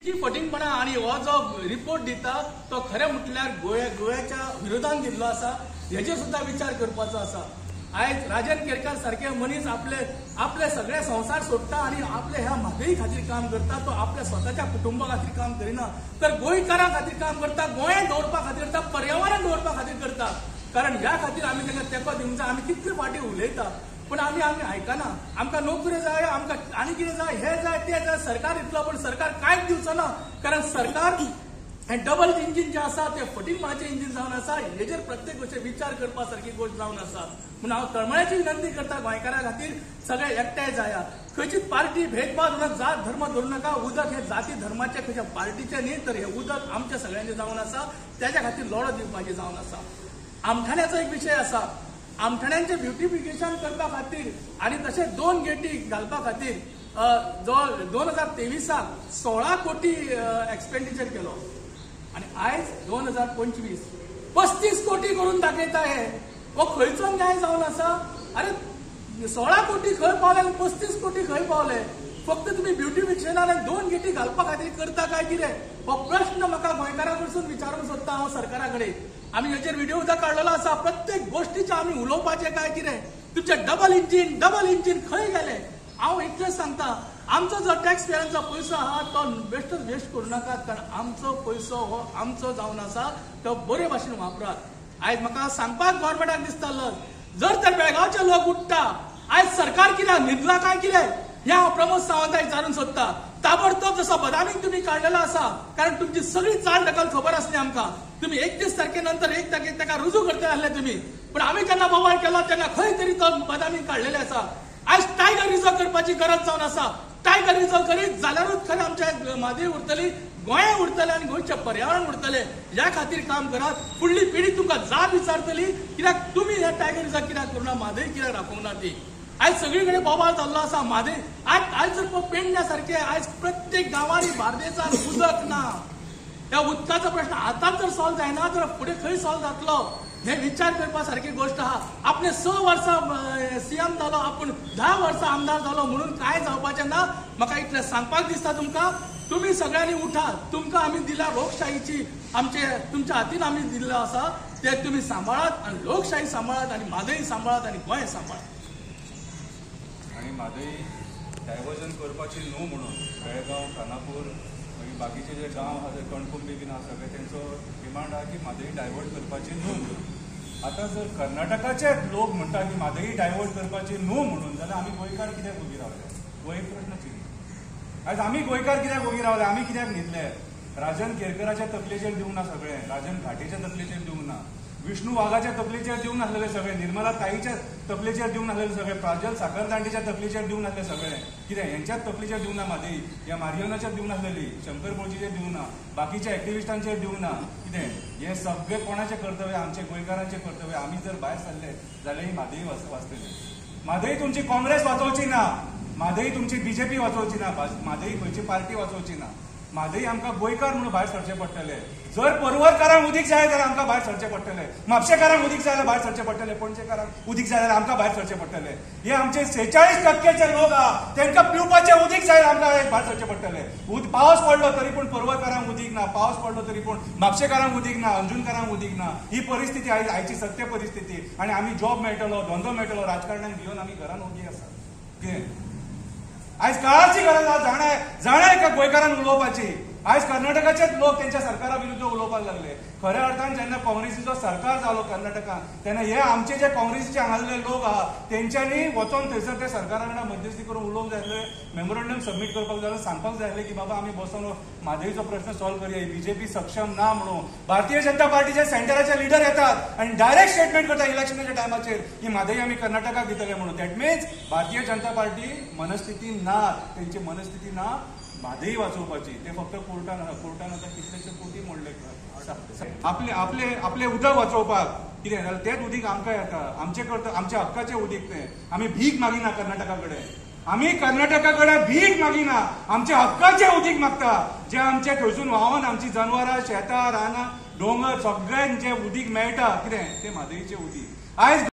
जी फटींगपणा आणि हो जो रिपोर्ट दिता तो खरें म्हटल्यार गोव्याच्या विरोधान दिल्लो आसा हेचेर सुद्धा विचार करपाचो आसा। आयज राजन केरकार सारखे मनीस आपले सगळे संसार सोडटा आणि आपले ह्या म्हादई खातीर काम करता। तो आपल्या स्वताच्या कुटुंबा खातीर काम करिना तर गोंयकारां खातीर काम करता, गोंय दवरपा खातीर करता, पर्यावरण दवरपा खातीर करता। कारण ह्या खातीर आमी तांकां तेंको दिवंक जाय। आमी कितले फावटी उलयता पण आमी आयकना। आमकां नोकऱ्यो जाय, आमकां आनी कितें जाय, हे जाय ते जाय, सरकार इतलो पण सरकार कांयच दिवचो ना। कारण सरकार हे डबल इंजिन जे आसा ते फटींगपणाचें इंजिन जावन आसा। हेजेर प्रत्येक गोष्टी विचार करपा सारकी गोष्ट जावन आसा। म्हणून हांव तळमळ्याची विनंती करता गोंयकारां खातीर सगळे एकठांय जाया। खंयचीच पार्टी भेदभाव ना, जात धर्म धरू नका। उदक हे जाती धर्माचे खंयच्या पार्टीचे न्ही तर हे उदक आमच्या सगळ्यांचे जावन आसा। त्याच्या खातीर लढो दिवपाची जावन आसा। आमठाण्याचो एक विशय आसा। आमठाण्यांचे ब्युटिफिकेशन करपा खातीर आणि तसे 2 गेटी घालपा खातीर जो 2023 16 कोटी एक्सपेंडिचर केलो आणि आयज 2025 35 कोटी करून दाखयता। हो खंयचो न्याय जावन आसा? अरे 16 कोटी खंय पावले आणि 35 कोटी खंय पावले? फक्त तुम्ही ब्युटिफिकेशनान 2 गेटी घालपा खातीर करता काय कितें? हो प्रश्न म्हाका गोंयकारां कडसून विचारूंक सोदता हांव सरकाराकडे। आमी हेचेर व्हिडिओ सुद्धा काढलेलो आसा। प्रत्येक गोष्टीचे आमी उलोवपाचे काय कितें? तुमचे डबल इंजिन खंय गेले? हांव इतलेंच सांगता, आमचो जो टॅक्स पेयरांचो पयसो आहा तो बेश्टोच वेस्ट करूं नाकात। कारण आमचो पयसो हो आमचो जावन आसा, तो बरे भाशेन वापरात। आयज म्हाका सांगपाक गव्हर्नमेंटाक दिसतालो जर तर बेळगांवचे लोक उठता आयज सरकार कित्याक न्हिदला काय कितें हें हांव प्रमोद सावंताक विचारूंक सोदता। ताबडतोब जसो बदामीक तुम्ही काढलेलो आसा कारण तुमची सगळी चाल ढकल खबर आसली आमकां। तुम्ही 31 तारखेनंतर 1 तारखेक ताका रुजू करतले आसले तुम्ही, पण आमी जेन्ना बोवाळ केलो तेन्ना खंय तरी तो बदामीक काडलेले आसा। आयज टायगर रिझर्व करपाची गरज जावन आसा। टायगर रिझर्व करीत जाल्यारूच खरें आमच्या म्हादई उरतली, गोंय उरतलें आणि गोंयचें पर्यावरण उरतलें। ह्या खातीर काम करात। फुडली पिढी तुमकां जाब विचारतली कित्याक तुमी हे टायगर रिझर्व कित्याक करूना, म्हादई कित्याक राखूंक ना ती। आयज सगळीकडे बोवाळ जाल्लो आसा म्हादई। आयज जर पेडण्या सारखे आयज प्रत्येक गांवांनी बार्देसान उदक ना। त्या उदकाचो प्रश्न आतांच जर सॉल्व जायना तर फुडें खंय सॉल्व जातलो हे विचार करपा सारखी गोष्ट आहा। आपणे 6 वर्सां सीएम जालो, आपूण 10 वर्सां आमदार जालो म्हणून काय जावपाचें ना। म्हाका इतलें सांगपाक दिसता तुमकां, तुम्ही सगळ्यांनी उठात। तुमकां आमी दिल्या लोकशाहीची तुमच्या हातीन आमी दिल्लो आसा ते तुम्ही सांबाळात आणि लोकशाही सांबाळात आणि म्हादई सांबाळात आणि गोंय सांबाळात। आणि म्हादई डायवर्जन करपाची न्हू म्हणून बेळगांव, खानापूर मागीर बाकीचे जे गांव आहा जे कणकुंबी बीन आहा सगळे तेंचो डिमांड आहा की म्हादई डायवर्ट करपाची न्हू म्हणून। आतां जर कर्नाटकाचे लोक म्हणटा की म्हादई डायवर्ट करपाची न्हू म्हणून जाल्यार आमी गोंयकार कित्याक उबी रावले? हो एक प्रश्न चिंत। आयज आमी गोंयकार कित्याक उबी रावले? आमी कित्याक न्हिदले? राजन केरकराच्या तकलेचेर दिवंक ना सगळे, राजन घाटेच्या तकलेचेर दिवंक ना, विष्णू वाघाच्या तकलेचेर दिवंक नासलेले सगळे, निर्मला ताईच्या तकलेचेर दिवंक नासलेले सगळे, प्राजल साखरदांडेच्या तकलेचेर दिवंक नासले सगळे। कित्याक हेंच्याच तकलेचेर दिवंक ना म्हादई? ह्या मारियनाचेर दिवंक नासलेली, शंकर बोळचेर दिवंक ना, बाकीच्या एक्टिविस्टांचेर दिवंक ना। कितें हे सगळे कोणाचे कर्तव्य? आमचे गोंयकारांचे कर्तव्य। आमी जर भायर सरले जाल्यार ही म्हादई वाचतली। म्हादई तुमची काँग्रेस वाचोवची ना, म्हादई तुमची बीजेपी वाचोवची ना, म्हादई खंयची पार्टी वाचोवची ना। म्हादई आमकां गोंयकार म्हणून भायर सरचे पडटले। जर पर्वरकारांक उदीक जाय जाल्यार आमकां भायर सरचे पडटले, म्हापशेकारांक उदीक जाय जाल्यार भायर सरचे पडटले, पणजेकारांक उदीक जाय जाल्यार आमकां भायर सरचे पडटले। हे आमचे 46% लोक आहा तांकां पिवपाचें उदीक जाय आमकां भायर सरचे पडटले। पावस पडलो तरी पूण पर्वरकारांक उदीक ना, पावस पडलो तरी पूण म्हापशेकारांक उदीक ना, अंजुनकारांक उदीक ना। ही परिस्थिती आयची सत्य परिस्थिती। आणि आमी जॉब मेळटलो, धंदो मेळटलो, राजकारण्यांक घेवन आमी घरान ओगी आसा। कितें आयज काळाची गरज आहा जाणाय का गोंयकारांक उलोवपाची। आयज कर्नाटकाचेच लोक त्यांच्या सरकारा विरुद्ध उलोवपाक लागले। खऱ्या अर्थान जेन्ना काँग्रेसीचो सरकार जालो कर्नाटकान तेन्ना हे आमचे जे काँग्रेसीचे हांगासले लोक आहा तेंच्यांनी वचोन थंयसर त्या सरकारा वांगडा मध्यस्थी करून उलोवंक जाय आसलें, मेमोरंडम सबमीट करपाक जाय आसलें, सांगपाक जाय आसलें की बाबा आमी बसोन म्हादईचो प्रश्न सॉल्व करया, बीजेपी सक्षम ना म्हणून। भारतीय जनता पार्टीचे सेंटराचे लिडर येतात आणि डायरेक्ट स्टेटमेंट करतात इलेक्शनाच्या टायमाचेर की म्हादई आमी कर्नाटकाक दितले म्हणून। That means Bharatiya Janata party मनस्थिती ना, तेंची मनस्थिती ना म्हादई वाचोवपाची। ते फक्त कोर्टान आता कितलेशे कोटी मोडले आपले उदक वाचोवपाक। कितें जाल्यार तेच उदीक आमकां येता, आमच्या हक्काचें उदीक तें। आमी भीक मागिना कर्नाटका कडेन, आमी कर्नाटका कडेन भीक मागिना, आमच्या हक्काचें उदीक मागता जे आमचे थंयसून व्हांवन आमची जनावरां, शेतां, रानां, डोंगर सगळ्यांक जें उदीक मेळटा कितें तें म्हादईचें उदीक। आयज